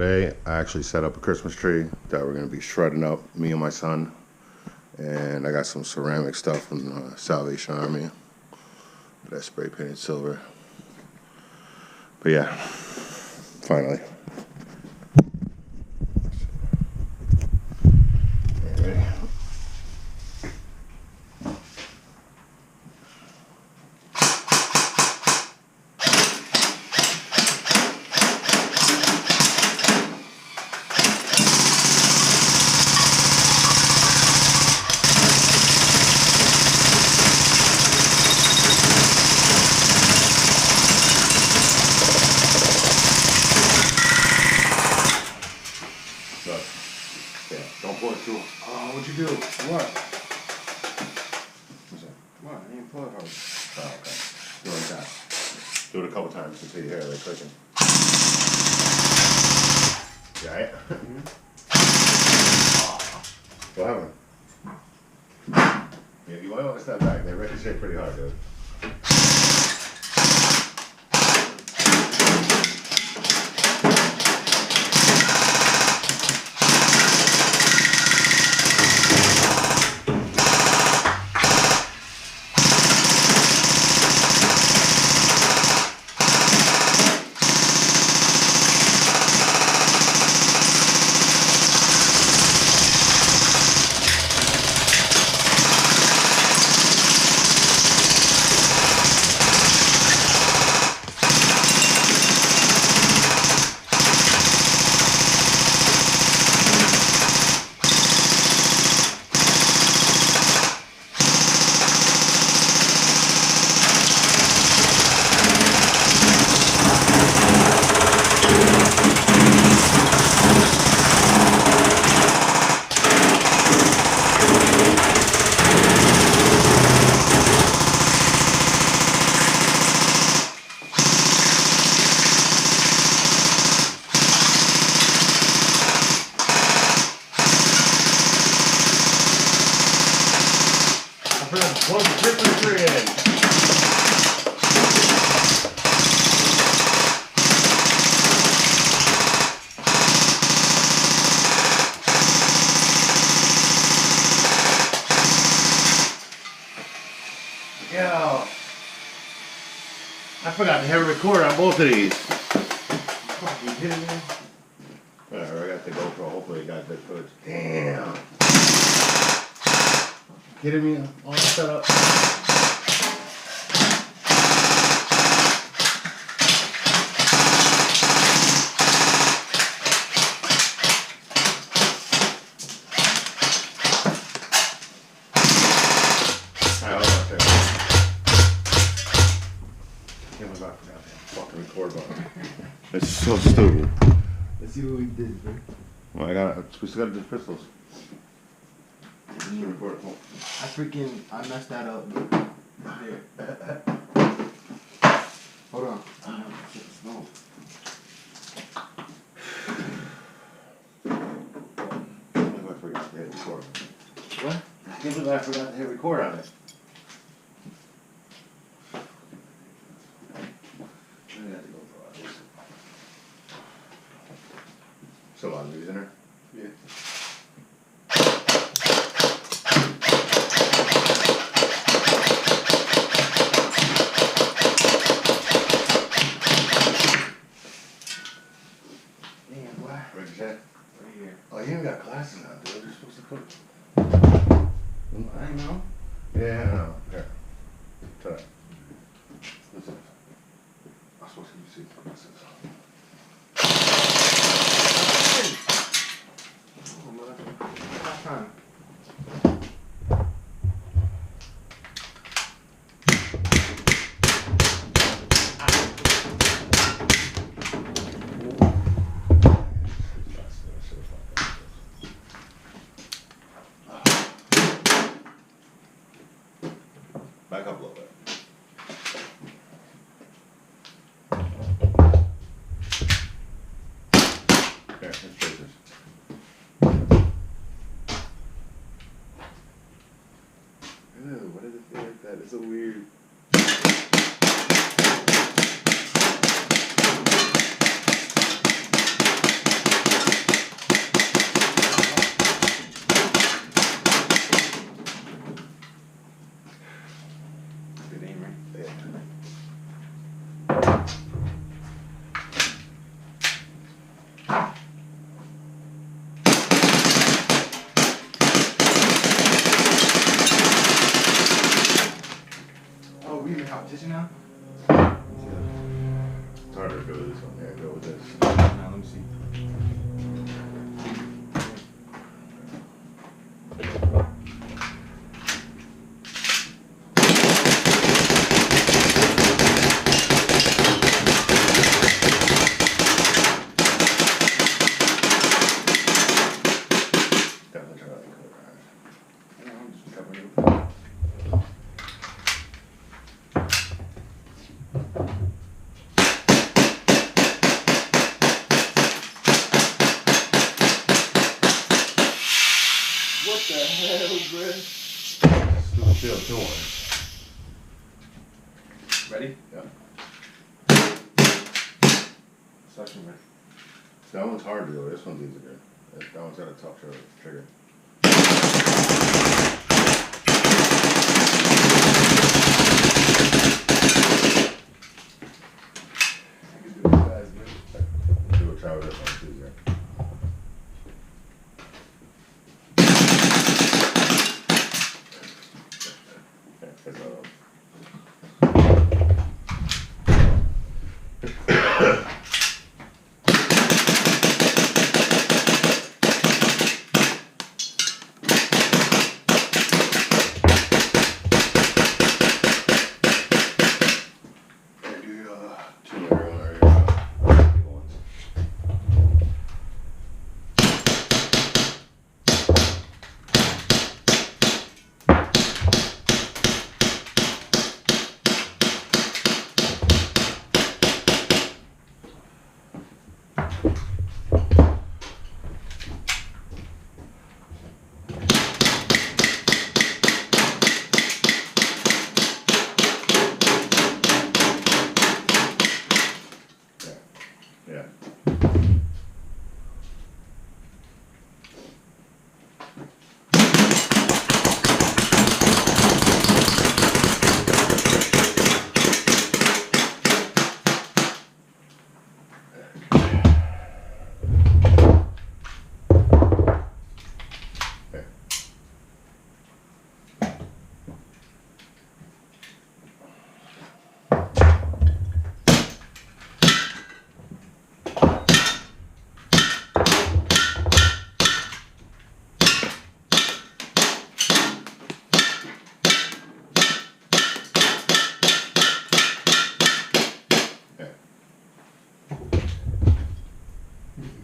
Today, I actually set up a Christmas tree that we're going to be shredding up, me and my son. And I got some ceramic stuff from Salvation Army that I spray painted silver. But yeah, finally. Ready? Yeah, don't pull it too. Oh, what'd you do? What? What's that? Come on, I didn't pull it hard. Oh, okay. Do it like that. Do it a couple times until you hear it like clicking. You alright? What happened? Yeah, you might want to step back. They ricochet pretty hard, dude. Plug the Christmas tree in. Yo, I forgot to hit record on both of these. You kidding me? Whatever, I got the GoPro. Hopefully, you got good footage. Damn. Kidding me? All set up. Fucking record button. It's so stupid. Let's see what we did, bro. Well, we still gotta do pistols. I messed that up, bro. Here. Hold on. No. I forgot to hit record. What? I can't believe I forgot to hit record on it. I got to go for this. So I'm using her? Yeah. Where'd you say? Right here. Oh, you even got glasses on, dude. You're supposed to put. I know. Yeah, I know. Here. Try it. Listen. I'm supposed to give you glasses. Oh, motherfucker. Last time. Back up a little bit. Here, let's trace this. Ew, why does it feel like that? It's so weird. the hell, bro? Stupid field too one. Ready? Yeah. Suction ready. That one's hard to do. This one's easier. That one's got a tough trigger. I can do it fast, man. Do a try with this one. It's easier. That's all. Yeah.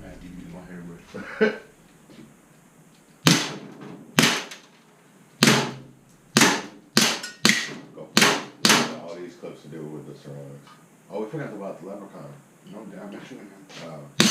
Man, you use my hair, bro. Go. All these clips to do with the ceramics. Oh, we forgot about the leprechaun. No damage to him.